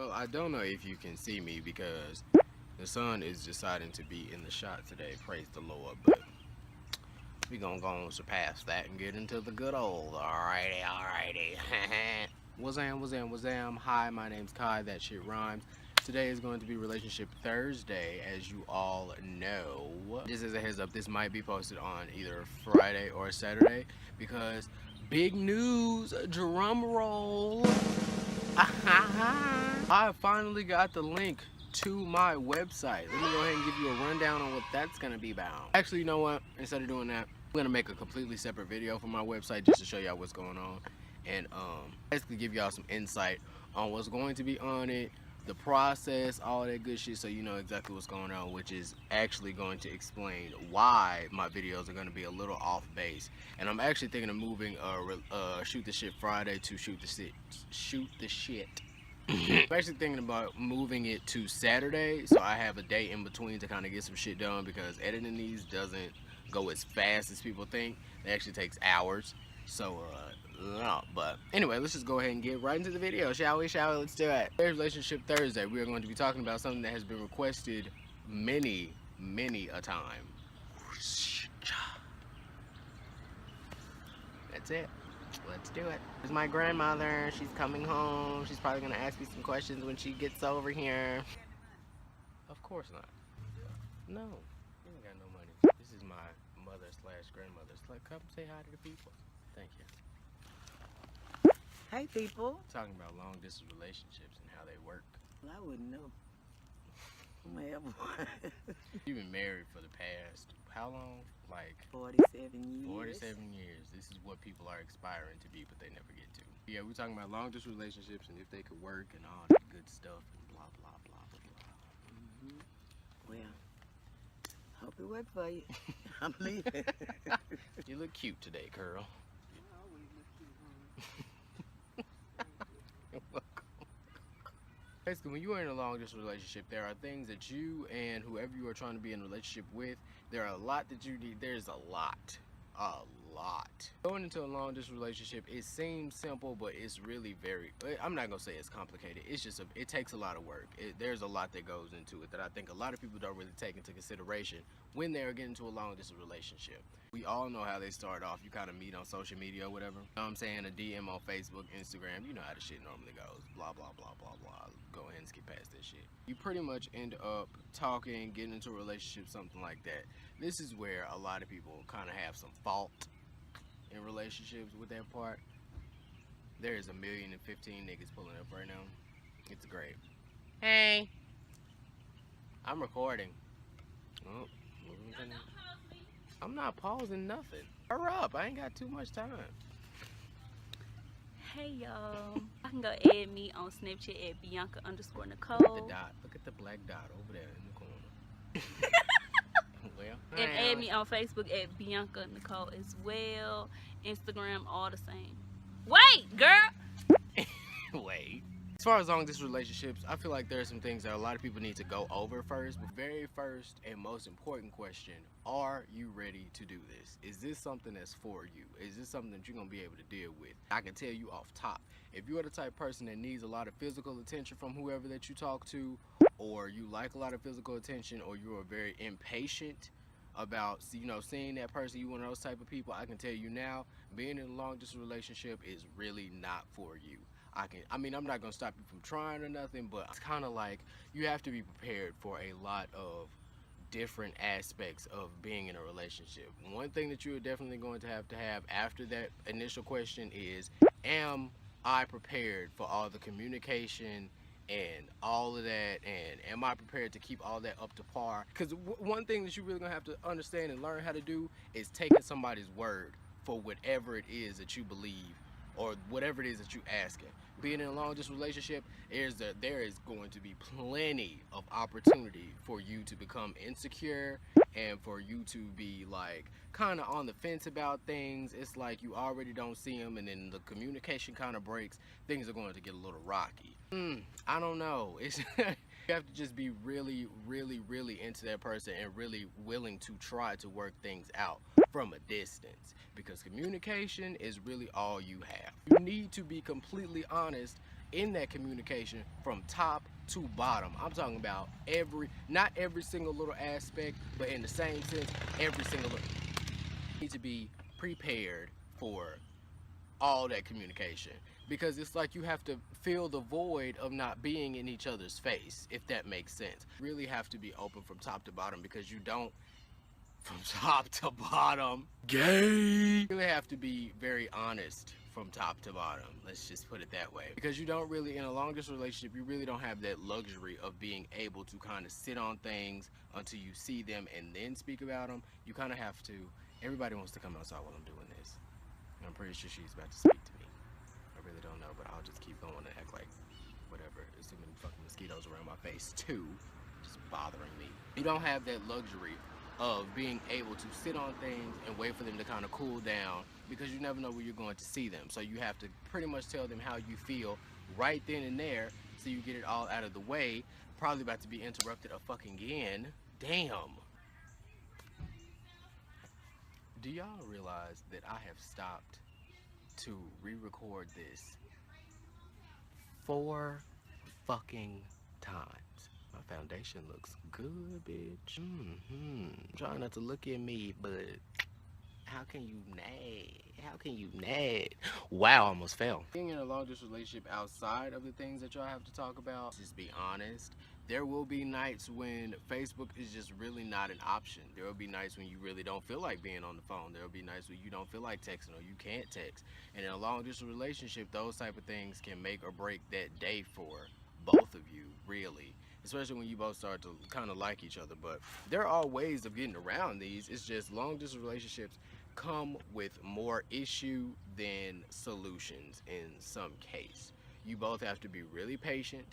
Well, I don't know if you can see me because the sun is deciding to be in the shot today. Praise the Lord. But we gonna go and surpass that and get into the good old. Alrighty, alrighty. Wazam. Hi, my name's Kai. That shit rhymes. Today is going to be Relationship Thursday, as you all know. Just as a heads up, this might be posted on either Friday or Saturday because big news, drum roll. I finally got the link to my website. Let me go ahead and give you a rundown on what that's gonna be about. Actually, you know what? Instead of doing that, I'm gonna make a completely separate video for my website just to show y'all what's going on and basically give y'all some insight on what's going to be on it, the process, all that good shit, so you know exactly what's going on, which is actually going to explain why my videos are going to be a little off base. And I'm actually thinking of moving Shoot the Shit Friday to Shoot the Shit. I'm actually thinking about moving it to Saturday, so I have a day in between to kind of get some shit done, because editing these doesn't go as fast as people think. It actually takes hours. So no, but anyway, let's just go ahead and get right into the video, shall we? Let's do it. Today's Relationship Thursday, we are going to be talking about something that has been requested many a time. That's it. Let's do it. There's my grandmother. She's coming home. She's probably gonna ask me some questions when she gets over here. Of course not. No, you ain't got no money. This is my mother slash grandmother. Like, come say hi to the people. Thank you. Hey, people. Talking about long distance relationships and how they work. Well, I wouldn't know. I may have one. You've been married for the past, how long? Like 47 years. 47 years. This is what people are aspiring to be, but they never get to. Yeah, we're talking about long distance relationships and if they could work and all that good stuff and blah, blah, blah, blah, blah. Well, hope it worked for you. I'm leaving. You look cute today, Curl. Basically, when you are in a long distance relationship, there are things that you and whoever you are trying to be in a relationship with, there are a lot that you need. There's a lot. Going into a long distance relationship, it seems simple, but it's really I'm not gonna say it's complicated. It's just it takes a lot of work. There's a lot that goes into it that I think a lot of people don't really take into consideration when they're getting into a long distance relationship. We all know how they start off. You kind of meet on social media or whatever. You know what I'm saying? A DM on Facebook, Instagram. You know how the shit normally goes. Blah, blah, blah, blah, blah. Go ahead and skip past that shit. You pretty much end up talking, getting into a relationship, something like that. This is where a lot of people kind of have some fault in relationships with that part. There's 1,015,000 niggas pulling up right now. It's great. Hey, I'm recording. Oh, I'm not pausing nothing. Hurry up, I ain't got too much time. Hey y'all, I can go add me on Snapchat at Bianca_Nicole. Look at the black dot over there in the corner. Well, and add me on Facebook at Bianca Nicole as well. Instagram, all the same. Wait, girl. Wait. As far as long distance relationships, I feel like there are some things that a lot of people need to go over first. But very first and most important question, are you ready to do this? Is this something that's for you? Is this something that you're going to be able to deal with? I can tell you off top, if you're the type of person that needs a lot of physical attention from whoever that you talk to, or you like a lot of physical attention, or you are very impatient about seeing that person, you one of those type of people, I can tell you now, being in a long distance relationship is really not for you. I'm not gonna stop you from trying or nothing, but it's kind of like you have to be prepared for a lot of different aspects of being in a relationship. One thing that you're definitely going to have after that initial question is, am I prepared for all the communication and all of that, and am I prepared to keep all that up to par? Because one thing that you're really gonna have to understand and learn how to do is taking somebody's word for whatever it is that you believe or whatever it is that you're asking. Being in a long distance relationship, there is going to be plenty of opportunity for you to become insecure and for you to be like kind of on the fence about things. It's like you already don't see them, and then the communication kind of breaks. Things are going to get a little rocky. I don't know. It's you have to just be really into that person and really willing to try to work things out from a distance, because communication is really all you have. You need to be completely honest in that communication from top to bottom. I'm talking about not every single little aspect, but in the same sense, every single little. You need to be prepared for all that communication, because it's like you have to fill the void of not being in each other's face, if that makes sense. Really have to be open from top to bottom, because you don't, from top to bottom, gay. You really have to be very honest from top to bottom, let's just put it that way, because you don't really, in a long distance relationship, you really don't have that luxury of being able to kind of sit on things until you see them and then speak about them. You kind of have to. Everybody wants to come outside while I'm doing this. I'm pretty sure she's about to speak to me. I really don't know, but I'll just keep going and act like whatever. There's too many fucking mosquitoes around my face too, just bothering me. You don't have that luxury of being able to sit on things and wait for them to kind of cool down, because you never know where you're going to see them. So you have to pretty much tell them how you feel right then and there, so you get it all out of the way. Probably about to be interrupted a fucking again. Damn. Do y'all realize that I have stopped to re-record this 4 fucking times? My foundation looks good, bitch. Try not to look at me, but how can you nag? How can you nag? Wow, I almost fell. Being in a long distance relationship outside of the things that y'all have to talk about, just be honest. There will be nights when Facebook is just really not an option. There will be nights when you really don't feel like being on the phone. There will be nights when you don't feel like texting or you can't text. And in a long distance relationship, those type of things can make or break that day for both of you, really. Especially when you both start to kind of like each other. But there are ways of getting around these. It's just long distance relationships come with more issue than solutions in some case. You both have to be really patient.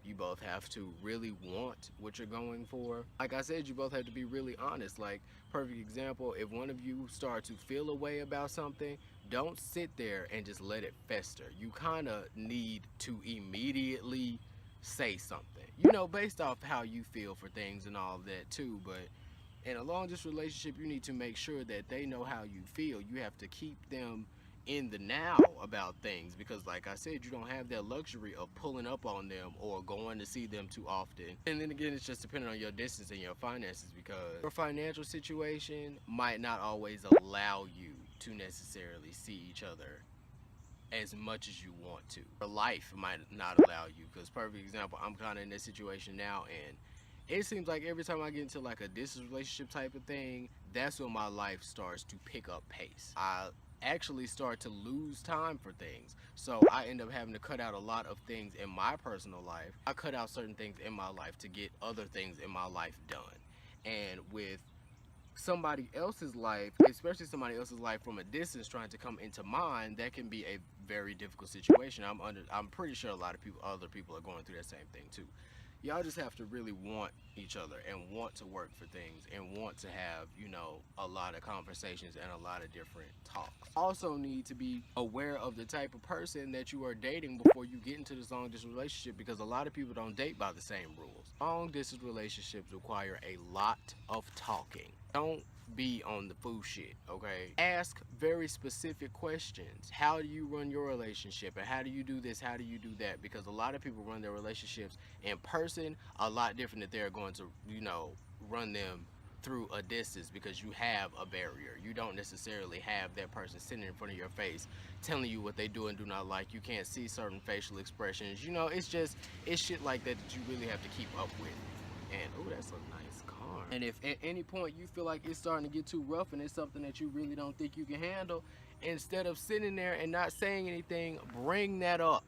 You both have to really want what you're going for. Like I said, you both have to be really honest. Like, perfect example, if one of you start to feel a way about something, don't sit there and just let it fester. You kind of need to immediately say something, you know, based off how you feel for things and all of that too. But in a long distance relationship, you need to make sure that they know how you feel. You have to keep them in the now about things, because like I said, you don't have that luxury of pulling up on them or going to see them too often. And then again, it's just depending on your distance and your finances, because your financial situation might not always allow you to necessarily see each other as much as you want to. Your life might not allow you, because perfect example, I'm kind of in this situation now, and it seems like every time I get into like a distance relationship type of thing, that's when my life starts to pick up pace. I actually start to lose time for things, so I end up having to cut out a lot of things in my personal life. I cut out certain things in my life to get other things in my life done. And with somebody else's life, especially somebody else's life from a distance trying to come into mine, that can be a very difficult situation. I'm pretty sure a lot of other people are going through that same thing too. Y'all just have to really want each other and want to work for things and want to have, you know, a lot of conversations and a lot of different talks. Also need to be aware of the type of person that you are dating before you get into this long distance relationship, because a lot of people don't date by the same rules. Long distance relationships require a lot of talking. Don't be on the fool shit, okay? Ask very specific questions. How do you run your relationship, and how do you do this, how do you do that? Because a lot of people run their relationships in person a lot different that they're going to, you know, run them through a distance, because you have a barrier. You don't necessarily have that person sitting in front of your face telling you what they do and do not like. You can't see certain facial expressions. You know, it's shit like that that you really have to keep up with. And oh, that's a nice car. And if at any point you feel like it's starting to get too rough and it's something that you really don't think you can handle, instead of sitting there and not saying anything, bring that up.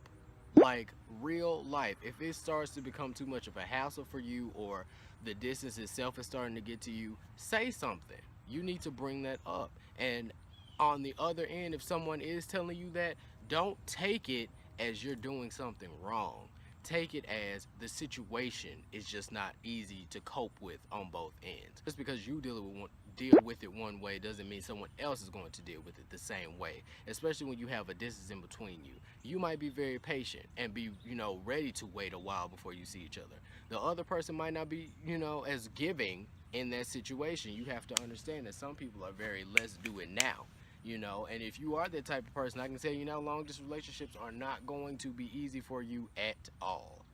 Like real life. If it starts to become too much of a hassle for you, or the distance itself is starting to get to you, say something. You need to bring that up. And on the other end, if someone is telling you that, don't take it as you're doing something wrong. Take it as the situation is just not easy to cope with on both ends. Just because you deal with it one way doesn't mean someone else is going to deal with it the same way, especially when you have a distance in between you. You might be very patient and be, you know, ready to wait a while before you see each other. The other person might not be, you know, as giving in that situation. You have to understand that some people are very let's do it now. You know, and if you are that type of person, I can tell you now, long distance relationships are not going to be easy for you at all.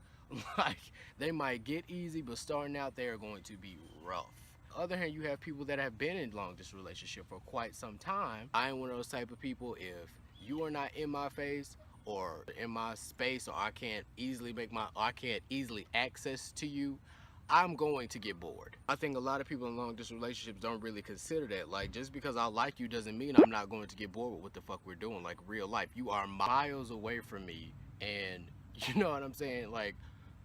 Like, they might get easy, but starting out, they are going to be rough. On the other hand, you have people that have been in long distance relationship for quite some time. I am one of those type of people, if you are not in my face or in my space, or I can't easily access to you, I'm going to get bored. I think a lot of people in long distance relationships don't really consider that. Like, just because I like you doesn't mean I'm not going to get bored with what the fuck we're doing. Like, real life, you are miles away from me, and you know what I'm saying? Like,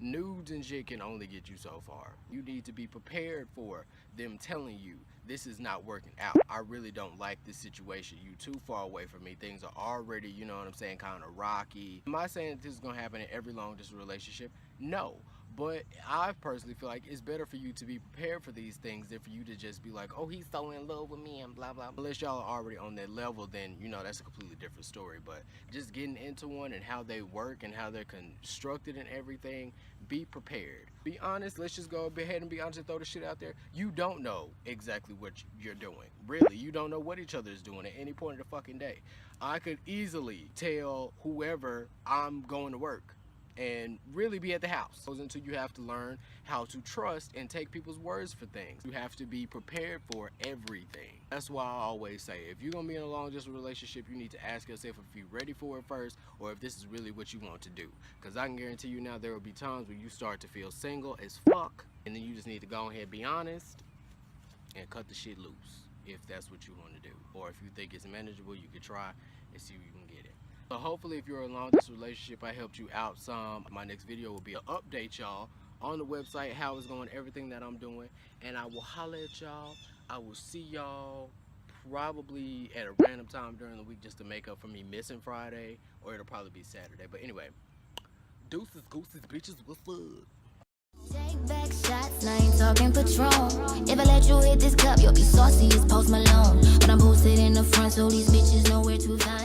nudes and shit can only get you so far. You need to be prepared for them telling you this is not working out. I really don't like this situation. You too far away from me. Things are already, you know what I'm saying, kind of rocky. Am I saying that this is gonna happen in every long distance relationship? No. But I personally feel like it's better for you to be prepared for these things than for you to just be like, oh, he's so in love with me and blah, blah. Unless y'all are already on that level, then, you know, that's a completely different story. But just getting into one and how they work and how they're constructed and everything, be prepared. Be honest. Let's just go ahead and be honest and throw the shit out there. You don't know exactly what you're doing. Really, you don't know what each other is doing at any point of the fucking day. I could easily tell whoever I'm going to work and really be at the house. Until you have to learn how to trust and take people's words for things. You have to be prepared for everything. That's why I always say, if you're gonna be in a long distance relationship, you need to ask yourself if you're ready for it first, or if this is really what you want to do. Because I can guarantee you now, there will be times where you start to feel single as fuck, and then you just need to go ahead and be honest and cut the shit loose, if that's what you want to do. Or if you think it's manageable, you could try and see if you can get it. So hopefully, if you're in a long distance relationship, I helped you out some. My next video will be an update y'all on the website, how it's going, everything that I'm doing, and I will holler at y'all. I will see y'all probably at a random time during the week, just to make up for me missing Friday, or it'll probably be Saturday. But anyway, deuces, gooses, bitches, what's up? Take back shots, I ain't talking Patron. If I let you hit this cup, you'll be saucy as Post Malone. But I'm posted in the front, so these bitches know where to find